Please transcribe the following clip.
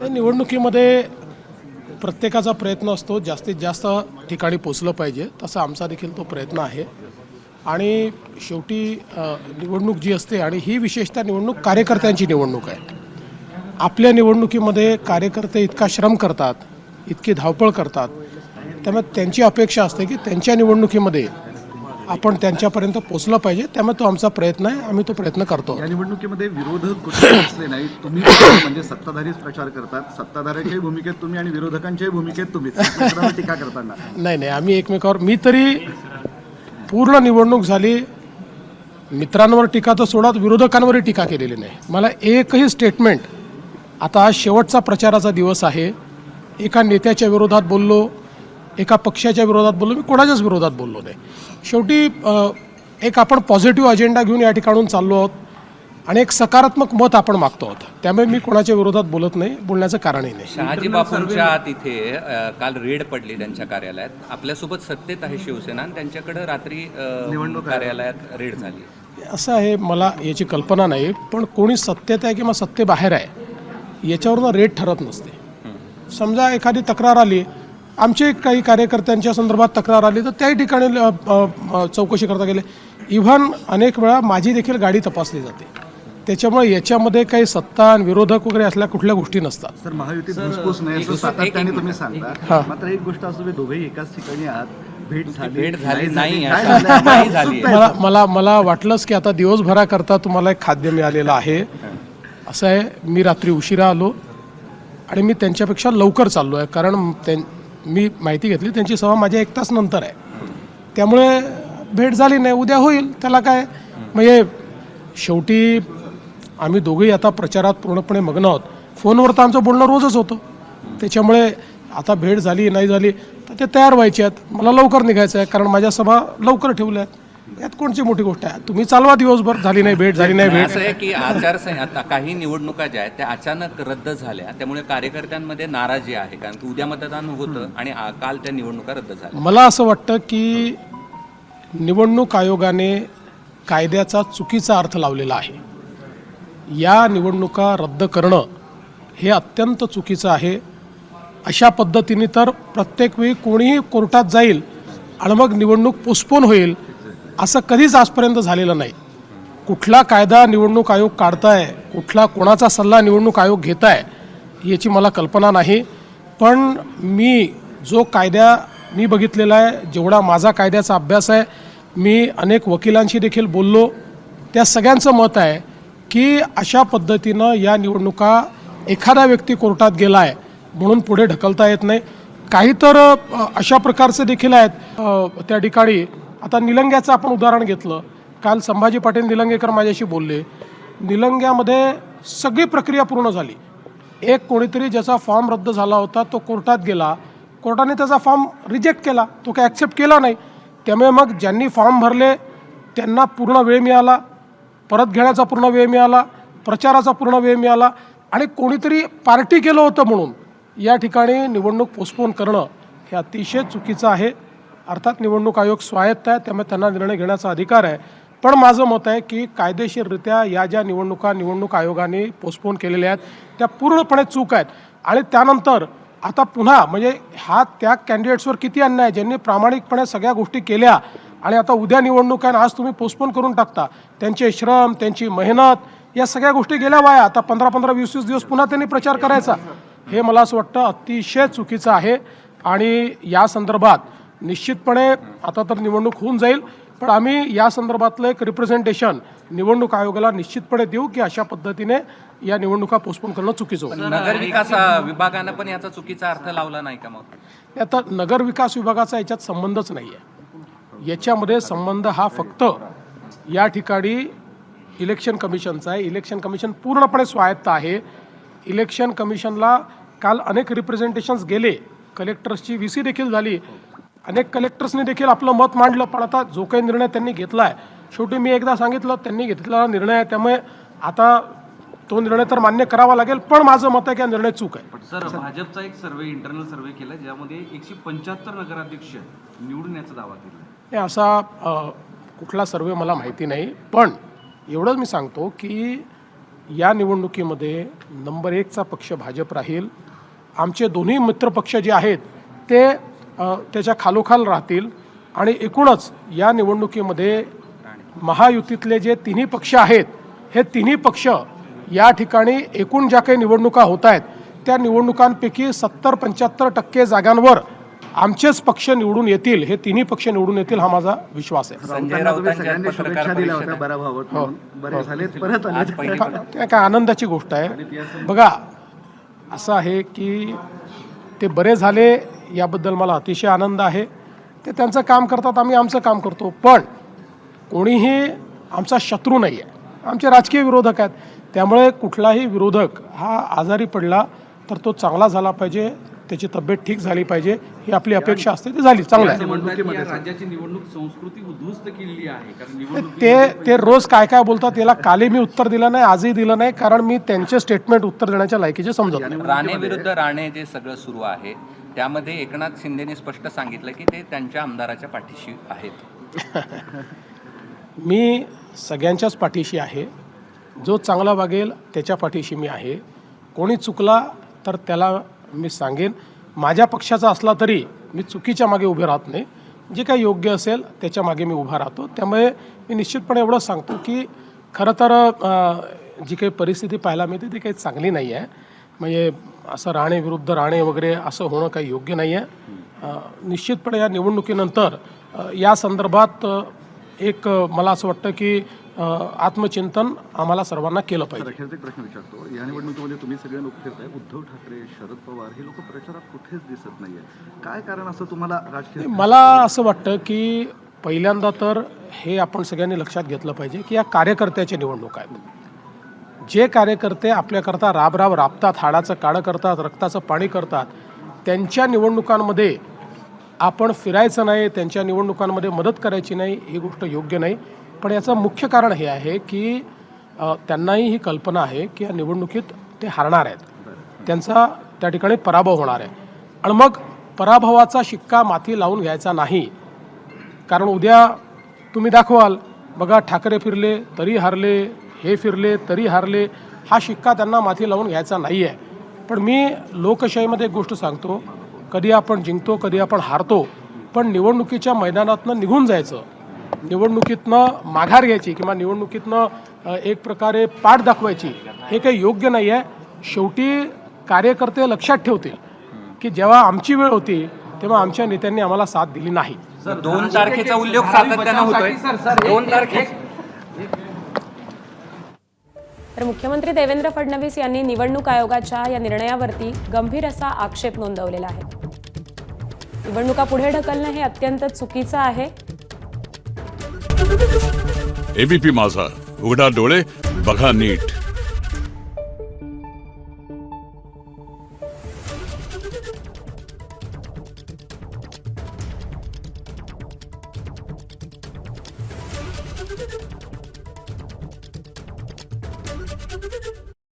निवडणुकीमध्ये प्रत्येकाचा प्रयत्न असतो जास्तीत जास्त ठिकाणी पोचलं पाहिजे, तसा आमचा देखील तो प्रयत्न आहे. आणि शेवटी निवडणूक जी असते, आणि ही विशेषतः निवडणूक कार्यकर्त्यांची निवडणूक आहे. आपल्या निवडणुकीमध्ये कार्यकर्ते इतका श्रम करतात, इतकी धावपळ करतात, त्यामुळे त्यांची अपेक्षा असते की त्यांच्या निवडणुकीमध्ये आपण त्यांच्यापर्यंत पोचलं पाहिजे. त्यामुळे तो आमचा प्रयत्न आहे, आम्ही तो प्रयत्न करतो. या निवडणुकीमध्ये विरोधक कुठे असले नाही, तुम्ही म्हणजे सत्ताधारीच प्रचार करतात, सत्ताधाऱ्यांच्याही भूमिकेत तुम्ही आणि विरोधकांच्याही भूमिकेत तुम्ही टीका करताना. नाही, आम्ही एकमेकावर, मी तरी पूर्ण निवडणूक झाली, मित्रांवर टीका तर सोडात, विरोधकांवरही टीका केलेली नाही. मला एकही स्टेटमेंट, आता आज शेवटचा प्रचाराचा दिवस आहे, एका नेत्याच्या विरोधात बोललो, एका पक्षाच्या विरोधात बोललो, मी कोणाच्याच विरोधात बोललो नाही. शेवटी एक आपण पॉझिटिव्ह अजेंडा घेऊन या ठिकाणून चाललो आहोत आणि एक सकारात्मक मत आपण मागतो आहोत. त्यामुळे मी कोणाच्या विरोधात बोलत नाही, बोलण्याचं कारणही नाही. शहाजी बापूंच्या आत इथे काल रेड पडली त्यांच्या कार्यालयात. आपल्यासोबत सत्तेत आहे शिवसेना आणि त्यांच्याकडे रात्री निवडणूक कार्यालयात रेड झाली. असं आहे, मला याची कल्पना नाही, पण कोणी सत्तेत आहे किंवा सत्तेबाहेर आहे याच्यावरून रेड ठरत नसते. समजा एखादी तक्रार आली, आमचे काही कार्यकर्त्यांच्या संदर्भात तक्रार आली, तर त्याही ठिकाणी चौकशी करता गेले. इव्हन अनेक वेळा माझी देखील गाडी तपासली जाते. त्याच्यामुळे याच्यामध्ये काही सत्ता आणि विरोधक वगैरे असल्या कुठल्या गोष्टी नसतात. सर, महायुतीत घुसपूस नाही असं सातत्याने तुम्ही सांगता, मात्र एक गोष्ट असं दोघेही एकाच ठिकाणी आहात, भेट झाली नाही. मला वाटलंच की आता दिवसभराकरता तुम्हाला एक खाद्य मिळालेलं आहे. असं आहे, मी रात्री उशिरा आलो आणि मी त्यांच्यापेक्षा लवकर चाललो आहे, कारण मी माहिती घेतली त्यांची सभा माझ्या 1 तास नंतर आहे. त्यामुळे भेट झाली नाही, उद्या होईल, त्याला काय. म्हणजे शेवटी आम्ही दोघेही आता प्रचारात पूर्णपणे मग्न आहोत. फोनवर तर आमचं बोलणं रोजच होतं. त्याच्यामुळे आता भेट झाली नाही झाली तर ते तयार व्हायचे आहेत. मला लवकर निघायचं आहे, कारण माझ्या सभा लवकर ठेवल्या आहेत. यात कोणची मोठी गोष्ट आहे. तुम्ही चालवा दिवसभर, झाली नाही भेट, झाली नाही भेट. असं आहे की आचारसंहिता, काही निवडणुका ज्या आहेत त्या अचानक रद्द झाल्या, त्यामुळे कार्यकर्त्यांमध्ये नाराजी आहे, कारण की उद्या मतदान होतं आणि काल त्या निवडणुका रद्द झाल्या. मला असं वाटतं की निवडणूक आयोगाने कायद्याचा चुकीचा अर्थ लावलेला आहे. या निवडणुका रद्द करणं हे अत्यंत चुकीचं आहे. अशा पद्धतीने तर प्रत्येक वेळी कोणीही कोर्टात जाईल आणि मग निवडणूक पोस्टपोन होईल, असं कधीच आजपर्यंत झालेलं नाही. कुठला कायदा निवडणूक आयोग काढताय, कुठला कोणाचा सल्ला निवडणूक आयोग घेताय याची मला कल्पना नाही. पण मी जो कायदा मी बघितलेला आहे, जेवढा माझा कायद्याचा अभ्यास आहे, मी अनेक वकिलांशी देखील बोललो, त्या सगळ्यांचं मत आहे की अशा पद्धतीनं या निवडणुका एखादा व्यक्ती कोर्टात गेला आहे म्हणून पुढे ढकलता येत नाही. काही तर अशा प्रकारचे देखील आहेत त्या ठिकाणी. आता निलंग्याचं आपण उदाहरण घेतलं, काल संभाजी पाटील निलंगेकर माझ्याशी बोलले. निलंग्यामध्ये सगळी प्रक्रिया पूर्ण झाली. एक कोणीतरी ज्याचा फॉर्म रद्द झाला होता तो कोर्टात गेला, कोर्टाने त्याचा फॉर्म रिजेक्ट केला, तो काय ॲक्सेप्ट केला नाही. त्यामुळे मग ज्यांनी फॉर्म भरले त्यांना पूर्ण वेळ मिळाला, परत घेण्याचा पूर्ण वेळ मिळाला, प्रचाराचा पूर्ण वेळ मिळाला. आणि कोणीतरी पार्टी केलं होतं म्हणून या ठिकाणी निवडणूक पोस्टपोन करणं हे अतिशय चुकीचं आहे. अर्थात निवडणूक आयोग स्वायत्त आहे, त्यामुळे त्यांना निर्णय घेण्याचा अधिकार आहे. पण माझं मत आहे की कायदेशीररित्या या ज्या निवडणूक आयोगाने पोस्टपोन केलेल्या आहेत त्या पूर्णपणे चूक आहेत. आणि त्यानंतर आता पुन्हा म्हणजे हा त्या कॅन्डिडेट्सवर किती अन्याय, ज्यांनी प्रामाणिकपणे सगळ्या गोष्टी केल्या आणि आता उद्या निवडणूक आहे, आज तुम्ही पोस्टपोन करून टाकता. त्यांचे श्रम, त्यांची मेहनत, या सगळ्या गोष्टी गेल्या वाया. आता 15-15, 20-20 दिवस पुन्हा त्यांनी प्रचार करायचा, हे मला असं वाटतं अतिशय चुकीचं आहे. आणि या संदर्भात निश्चितपणे आता तर निवडणूक होऊन जाईल, पण आम्ही या संदर्भातलं एक रिप्रेझेंटेशन निवडणूक आयोगाला निश्चितपणे देऊ की अशा पद्धतीने या निवडणुका पोस्टपोन करणं चुकीचं होतं. नगर विकास विभागानं पण याचा चुकीचा अर्थ लावला नाही का? मग आता नगर विकास विभागाचा याच्यात संबंधच नाही आहे. याच्यामध्ये संबंध हा फक्त या ठिकाणी इलेक्शन कमिशनचा आहे. इलेक्शन कमिशन पूर्णपणे स्वायत्त आहे. इलेक्शन कमिशनला काल अनेक रिप्रेझेंटेशन्स गेले, कलेक्टर्सची VC देखील झाली, अनेक कलेक्टर्सनी देखील आपलं मत मांडलं. पण आता जो काही निर्णय त्यांनी घेतला आहे, शेवटी मी एकदा सांगितलं त्यांनी घेतलेला निर्णय आहे, त्यामुळे आता तो निर्णय तर मान्य करावा लागेल. पण माझं मत आहे की हा निर्णय चूक आहे. सर, भाजपचा एक सर्वे, इंटरनल सर्वे केला ज्यामध्ये 175 नगराध्यक्ष निवडण्याचा दावा केला. असा कुठला सर्वे मला माहिती नाही, पण एवढंच मी सांगतो की या निवडणुकीमध्ये नंबर 1चा पक्ष भाजप राहील. आमचे दोन्ही मित्रपक्ष जे आहेत ते त्याच्या खालोखाल राहतील आणि एकूणच या निवडणुकीमध्ये महायुतीतले जे तिन्ही पक्ष आहेत हे तिन्ही पक्ष या ठिकाणी एकूण ज्या काही निवडणुका होत आहेत त्या निवडणुकांपैकी 70-75% जागांवर आमचेच पक्ष निवडून येतील, हे तिन्ही पक्ष निवडून येतील हा माझा विश्वास आहे. संजय राऊतांना तुम्ही राऊतांच्या सगळ्यांनी पत्रकार शुभेच्छा दिल्या होत्या परिषदेत बरा व्हावं म्हणून. बरे झाले परत आज आले. पहिली ते काय आनंदाची गोष्ट आहे. बघा असं आहे की ते बरे झाले याबद्दल मला अतिशय आनंद आहे. ते त्यांचं काम करतात, आम्ही आमचं काम करतो. पण कोणीही आमचा शत्रू नाही आहे, आमचे राजकीय विरोधक आहेत. त्यामुळे कुठलाही विरोधक हा आजारी पडला तर तो चांगला झाला पाहिजे, त्याची तब्येत ठीक झाली पाहिजे ही आपली अपेक्षा असते. ती झाली, चांगलं आहे. असं म्हणतात की या राज्याची निवडणूक संस्कृती उद्ध्वस्त केलेली आहे, कारण निवडणूक ते रोज काय काय बोलतात याला कालही मी उत्तर दिलं नाही, आजही दिलं नाही, कारण मी त्यांचे स्टेटमेंट उत्तर देण्याच्या लायकीचे समजत नाही. राणे विरुद्ध राणे जे सगळं सुरू आहे त्यामध्ये एकनाथ शिंदेने स्पष्ट सांगितलं की ते त्यांच्या आमदाराच्या पाठीशी आहेत. मी सगळ्यांच्याच पाठीशी आहे. जो चांगला वागेल त्याच्या पाठीशी मी आहे. कोणी चुकला तर त्याला मी सांगेन. माझ्या पक्षाचा असला तरी मी चुकीच्या मागे उभे राहत नाही. जे काही योग्य असेल त्याच्या मागे मी उभा राहतो. त्यामुळे मी निश्चितपणे एवढं सांगतो की खरं तर जी काही परिस्थिती पाहायला मिळते ती काही चांगली नाही आहे. म्हणजे असं राणे विरुद्ध राणे वगैरे असं होणं काही योग्य नाही आहे. निश्चितपणे या निवडणुकीनंतर या संदर्भात एक मला असं वाटतं की आत्मचिंतन आम्हाला सर्वांना केलं पाहिजे. अखेरचा एक प्रश्न विचारतो. या निवडणुकीमध्ये तुम्ही सगळे लोक फिरताय, उद्धव ठाकरे, शरद पवार हे लोक प्रचारात कुठेच दिसत नाहीये. काय कारण असं तुम्हाला राजकीय? मला असं वाटतं की पहिल्यांदा तर हे आपण सगळ्यांनी लक्षात घेतलं पाहिजे की या कार्यकर्त्याच्या निवडणुका आहेत. जे कार्यकर्ते आपल्याकरता राबराब राबतात, हाडाचं काळं करतात, रक्ताचं पाणी करतात, त्यांच्या निवडणुकांमध्ये आपण फिरायचं नाही, त्यांच्या निवडणुकांमध्ये मदत करायची नाही, ही गोष्ट योग्य नाही. पण याचं मुख्य कारण हे आहे की त्यांनाही ही कल्पना आहे की या निवडणुकीत ते हारणार आहेत, त्यांचा त्या ठिकाणी पराभव होणार आहे. आणि मग पराभवाचा शिक्का माथी लावून घ्यायचा नाही. कारण उद्या तुम्ही दाखवाल, बघा ठाकरे फिरले तरी हारले, हे फिरले तरी हारले, हा शिक्का त्यांना माथी लावून घ्यायचा नाही आहे. पण मी लोकशाहीमध्ये एक गोष्ट सांगतो, कधी आपण जिंकतो कधी आपण हारतो, पण निवडणुकीच्या मैदानातनं निघून जायचं, निवडणुकीतनं माघार घ्यायची किंवा निवडणुकीतनं एक प्रकारे पाठ दाखवायची, हे काही योग्य नाही आहे. शेवटी कार्यकर्ते लक्षात ठेवतील की जेव्हा आमची वेळ होती तेव्हा आमच्या नेत्यांनी आम्हाला साथ दिली नाही. 2 तारखेचा उल्लेख सातत्यानं होतोय. 2 तारखे तर मुख्यमंत्री देवेंद्र फडणवीस यांनी निवडणूक आयोगाच्या या निर्णयावरती गंभीर असा आक्षेप नोंदवलेला आहे. निवडणुका पुढे ढकलणं हे अत्यंत चुकीचं आहे. एबीपी माझा, उघडा डोळे बघा नीट. Thank you.